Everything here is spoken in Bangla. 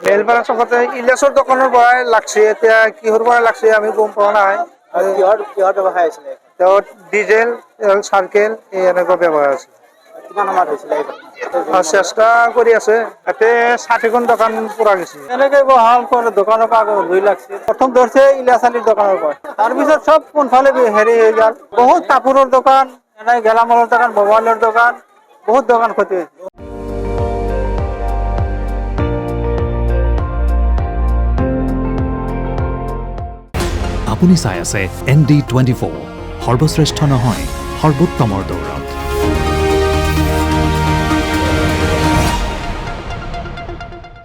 বেলপাৰা চকতে ইলিয়াছৰ দোকানৰ পৰাই লাগছে, এতিয়া কিহৰ পৰা লাগছে আমি গম পোৱা নাই। কিহৰ ব্যৱসায় আছিলে? তেওঁ ডিজেল চাৰ্কেল এই এনেকুৱা ব্যৱসায় আছে। কিমান সময়ত হৈছিলে? চেষ্টা কৰি আছে। ইয়াতে 60খন দোকান পৰা গৈছে। এনেকে বহাল করে দোকানের পৰা ধুই লাগছে। প্রথম ধরছে ইলিয়াছালির দোকানের পর, তারপিছত সব কোনফালে হেরি হয়ে গেল। বহুত কাপড়ের দোকান, গেলামালের দোকান, মোবাইলের দোকান, বহুত দোকান ক্ষতি হয়েছে। আপুনি চাই আছে ND24, সৰ্বশ্ৰেষ্ঠ নহয় সৰ্বোত্তমৰ দৌৰত।